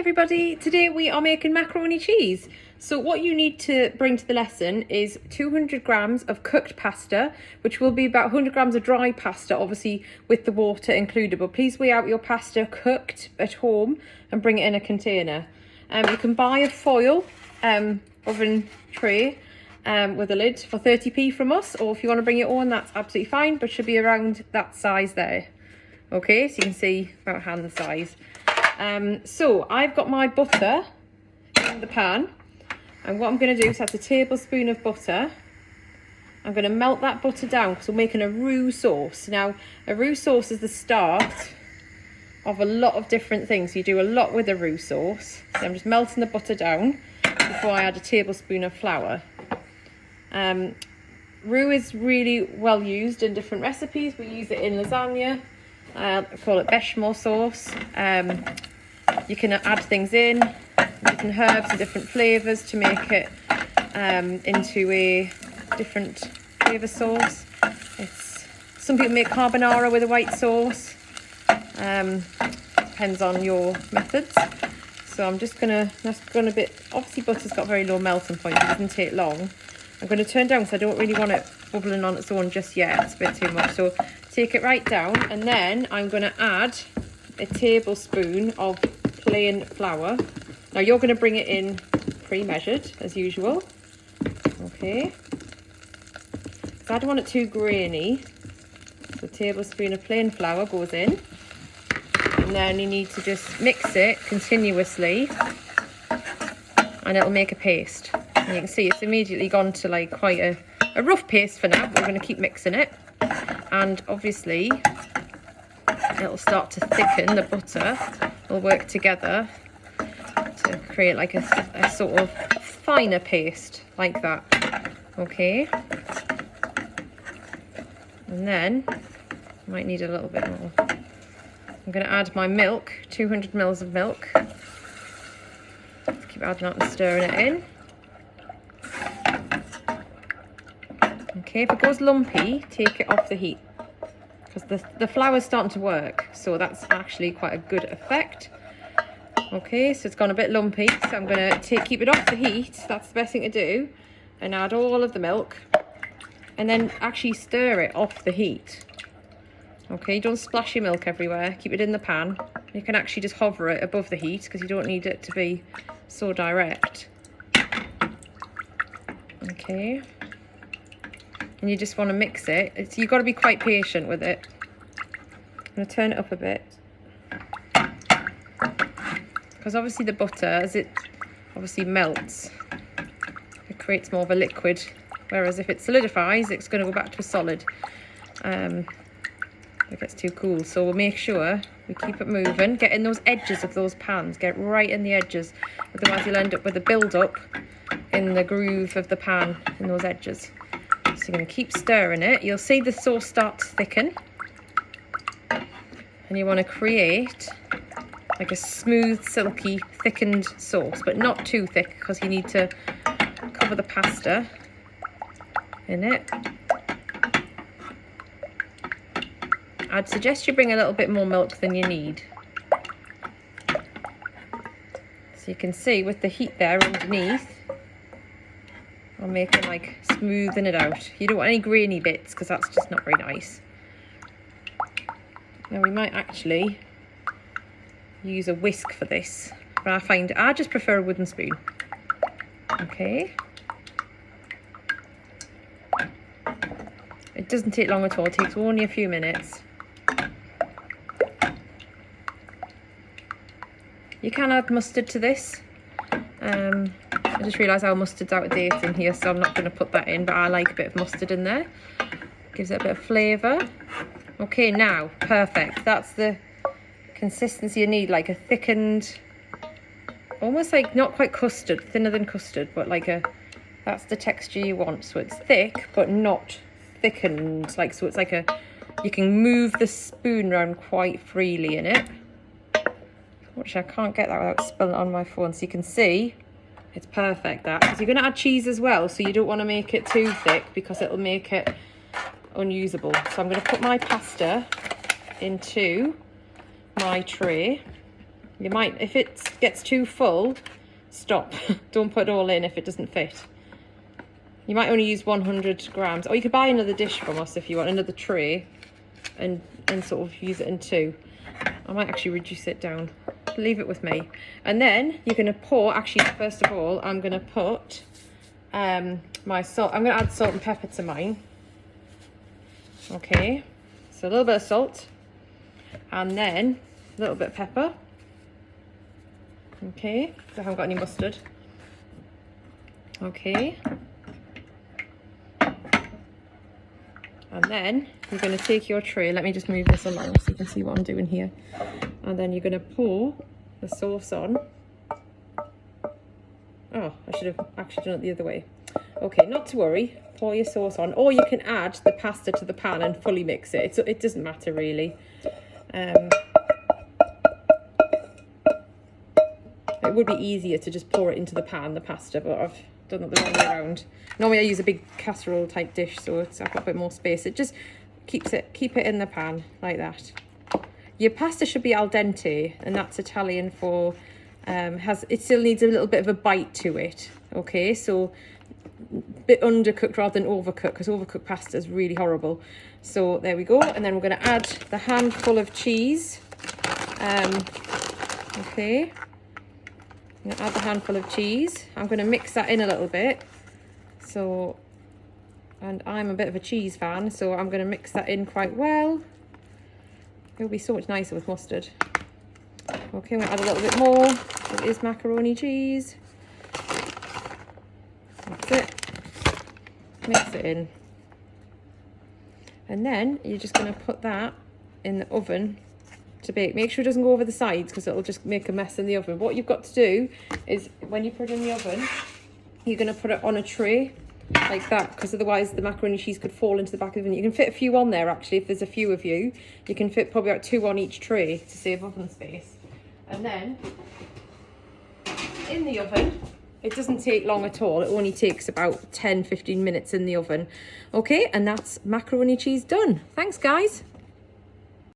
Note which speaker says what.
Speaker 1: everybody, today we are making macaroni cheese. So what you need to bring to the lesson is 200 grams of cooked pasta, which will be about 100 grams of dry pasta, obviously with the water included, but please weigh out your pasta cooked at home and bring it in a container. You can buy a foil oven tray with a lid for 30p from us, or if you want to bring your own, that's absolutely fine, but should be around that size there. Okay, so you can see about hand size. So I've got my butter in the pan, and what I'm going to do is add a tablespoon of butter. I'm going to melt that butter down because we're making a roux sauce. Now, a roux sauce is the start of a lot of different things. You do a lot with a roux sauce. So I'm just melting the butter down before I add a tablespoon of flour. Roux is really well used in different recipes. We use it in lasagna. I call it bechamel sauce. You can add things in, different herbs and different flavours to make it into a different flavour sauce. Some people make carbonara with a white sauce. Depends on your methods. So I'm just that's going a bit, obviously butter's got a very low melting point, it doesn't take long. I'm going to turn down because I don't really want it bubbling on its own just yet, it's a bit too much. So take it right down, and then I'm going to add a tablespoon of plain flour. Now you're going to bring it in pre-measured as usual. Okay. So I don't want it too grainy. So a tablespoon of plain flour goes in. And then you need to just mix it continuously, and it'll make a paste. And you can see it's immediately gone to like quite a rough paste for now. We're going to keep mixing it. And obviously it'll start to thicken, the butter will work together to create like a sort of finer paste like that. Okay, and then I might need a little bit more. I'm going to add my milk, 200 mils of milk. Let's keep adding that and stirring it in. Okay, if it goes lumpy, take it off the heat, because the flour's starting to work, so that's actually quite a good effect. Okay, so it's gone a bit lumpy, so I'm going to keep it off the heat, that's the best thing to do, and add all of the milk, and then actually stir it off the heat. Okay, don't splash your milk everywhere, keep it in the pan. You can actually just hover it above the heat because you don't need it to be so direct. Okay. And you just want to mix it. You've got to be quite patient with it. I'm going to turn it up a bit, because obviously the butter, as it obviously melts, it creates more of a liquid, whereas if it solidifies, it's going to go back to a solid. It gets too cool, so we'll make sure we keep it moving. Get in those edges of those pans, get right in the edges, otherwise you'll end up with a build-up in the groove of the pan in those edges. So you're going to keep stirring it. You'll see the sauce start to thicken, and you want to create like a smooth, silky, thickened sauce, but not too thick, because you need to cover the pasta in it. I'd suggest you bring a little bit more milk than you need. So you can see with the heat there underneath, I'm making like smoothing it out. You don't want any grainy bits, because that's just not very nice. Now we might actually use a whisk for this, but I just prefer a wooden spoon. Okay. It doesn't take long at all, it takes only a few minutes. You can add mustard to this. I just realised our mustard's out of date in here, so I'm not going to put that in, but I like a bit of mustard in there. Gives it a bit of flavour. Okay, now, perfect. That's the consistency you need, like a thickened, almost like not quite custard, thinner than custard, but like that's the texture you want. So it's thick, but not thickened. Like, so it's like you can move the spoon around quite freely in it. Which I can't get that without spilling it on my phone. So you can see it's perfect, that, because you're going to add cheese as well, so you don't want to make it too thick because it'll make it unusable. So I'm going to put my pasta into my tray. You might, if it gets too full, stop. Don't put it all in if it doesn't fit. You might only use 100 grams, or you could buy another dish from us if you want, another tray, and sort of use it in two. I might actually reduce it down. Leave it with me. And then you're going to pour, actually, first of all, I'm going to put my salt. I'm going to add salt and pepper to mine. Okay, so a little bit of salt, and then a little bit of pepper. Okay, so I haven't got any mustard. Okay. And then you're going to take your tray. Let me just move this along so you can see what I'm doing here. And then you're going to pour the sauce on. Oh, I should have actually done it the other way. Okay, not to worry. Pour your sauce on. Or you can add the pasta to the pan and fully mix it. It doesn't matter really. It would be easier to just pour it into the pan, the pasta, but I've done it the wrong way around. Normally I use a big casserole type dish, so I've got a bit more space. It just keep it in the pan like that. Your pasta should be al dente, and that's Italian for it still needs a little bit of a bite to it. Okay, so a bit undercooked rather than overcooked, because overcooked pasta is really horrible. So there we go, and then we're going to add the handful of cheese. Okay. I'm going to add the handful of cheese. I'm going to mix that in a little bit. So, and I'm a bit of a cheese fan, so I'm going to mix that in quite well. It'll be so much nicer with mustard. Okay, I'm going to add a little bit more. It is macaroni cheese. That's it. Mix it in. And then you're just going to put that in the oven to bake. Make sure it doesn't go over the sides, because it'll just make a mess in the oven. What you've got to do is, when you put it in the oven, you're going to put it on a tray like that, because otherwise the macaroni cheese could fall into the back of the oven. You can fit a few on there actually. If there's a few of you, you can fit probably about 2 on each tray to save oven space. And then in the oven, it doesn't take long at all. It only takes about 10-15 minutes in the oven. Okay, and that's macaroni cheese done. Thanks guys.